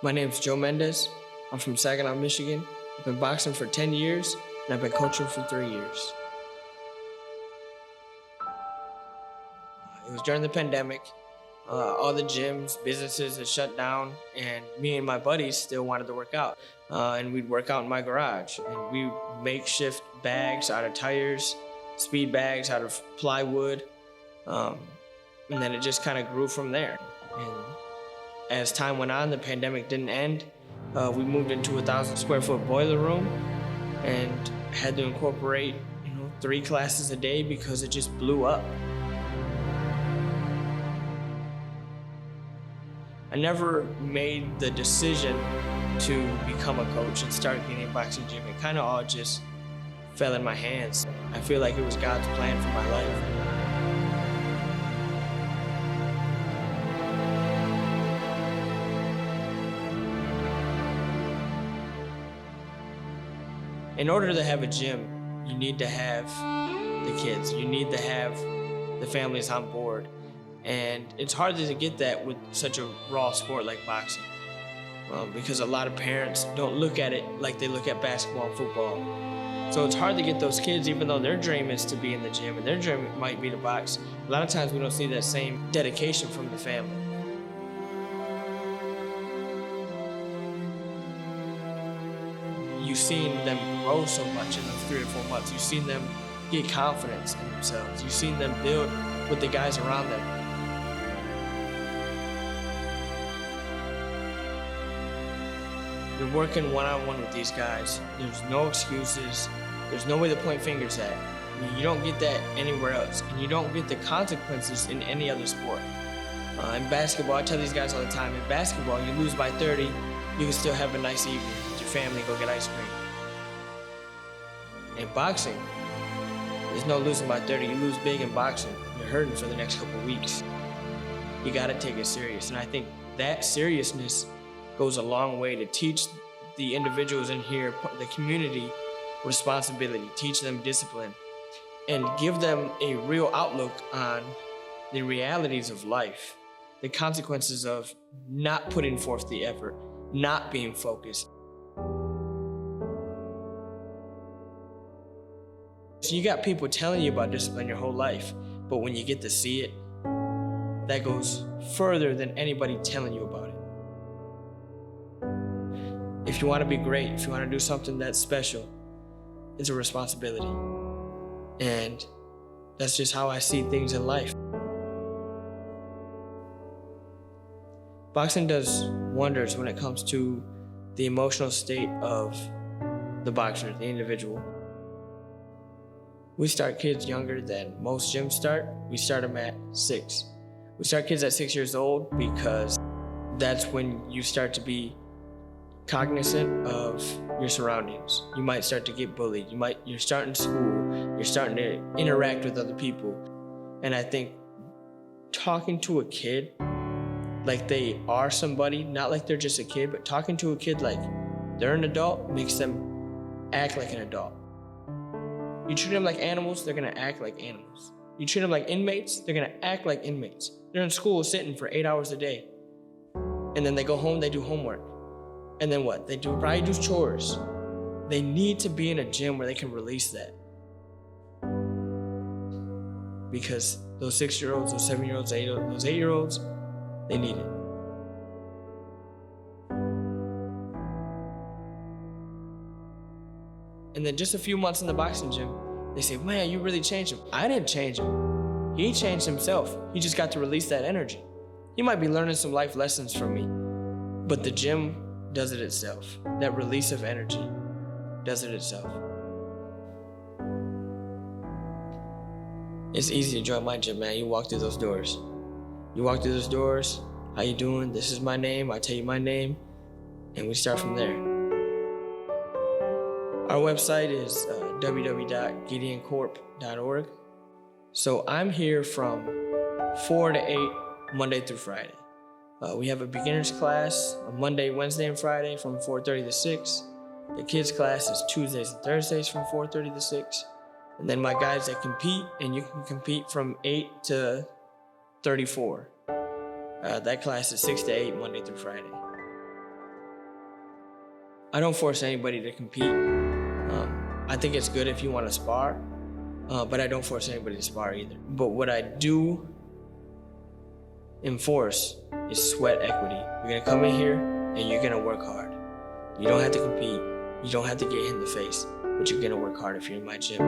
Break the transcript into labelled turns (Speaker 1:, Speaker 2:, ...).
Speaker 1: My name's Joe Mendez. I'm from Saginaw, Michigan. I've been boxing for 10 years, and I've been coaching for 3 years. It was during the pandemic. All the gyms, businesses had shut down, and me and my buddies still wanted to work out. And we'd work out in my garage, and we makeshift bags out of tires, speed bags out of plywood, and then it just kind of grew from there. And as time went on, the pandemic didn't end. We moved into a 1,000 square foot boiler room and had to incorporate 3 classes a day because it just blew up. I never made the decision to become a coach and start getting a boxing gym. It kind of all just fell in my hands. I feel like it was God's plan for my life. In order to have a gym, you need to have the kids. You need to have the families on board. And it's hard to get that with such a raw sport like boxing, because a lot of parents don't look at it like they look at basketball and football. So it's hard to get those kids, even though their dream is to be in the gym and their dream might be to box. A lot of times we don't see that same dedication from the family. You've seen them grow so much in those 3 or 4 months. You've seen them get confidence in themselves. You've seen them build with the guys around them. You're working one-on-one with these guys. There's no excuses. There's no way to point fingers at. You don't get that anywhere else, and you don't get the consequences in any other sport. In basketball, I tell these guys all the time, in basketball, you lose by 30, you can still have a nice evening with your family, go get ice cream. In boxing, there's no losing by 30. You lose big in boxing, you're hurting for the next couple weeks. You gotta take it serious, and I think that seriousness goes a long way to teach the individuals in here, the community, responsibility, teach them discipline, and give them a real outlook on the realities of life, the consequences of not putting forth the effort, not being focused. So you got people telling you about discipline your whole life, but when you get to see it, that goes further than anybody telling you about it. If you want to be great, if you want to do something that's special, it's a responsibility. And that's just how I see things in life. Boxing does wonders when it comes to the emotional state of the boxer, the individual. We start kids younger than most gyms start. We start them at 6. We start kids at 6 years old because that's when you start to be cognizant of your surroundings. You might start to get bullied. You're starting school. You're starting to interact with other people. And I think talking to a kid like they are somebody, not like they're just a kid, but talking to a kid like they're an adult makes them act like an adult. You treat them like animals, they're gonna act like animals. You treat them like inmates, they're gonna act like inmates. They're in school sitting for 8 hours a day. And then they go home, they do homework. And then what? They probably do chores. They need to be in a gym where they can release that. Because those 6-year-olds, those 7-year-olds, those 8-year-olds, they need it. And then just a few months in the boxing gym, they say, man, you really changed him. I didn't change him. He changed himself. He just got to release that energy. He might be learning some life lessons from me, but the gym does it itself. That release of energy does it itself. It's easy to join my gym, man. You walk through those doors. You walk through those doors, how you doing? This is my name, I tell you my name, and we start from there. Our website is www.gideoncorp.org. So I'm here from 4 to 8, Monday through Friday. We have a beginner's class on Monday, Wednesday, and Friday from 4:30 to 6. The kids' class is Tuesdays and Thursdays from 4:30 to 6. And then my guys that compete, and you can compete from 8 to 34. That class is 6 to 8, Monday through Friday. I don't force anybody to compete. I think it's good if you want to spar, but I don't force anybody to spar either. But what I do enforce is sweat equity. You're gonna come in here and you're gonna work hard. You don't have to compete. You don't have to get hit in the face, but you're gonna work hard if you're in my gym.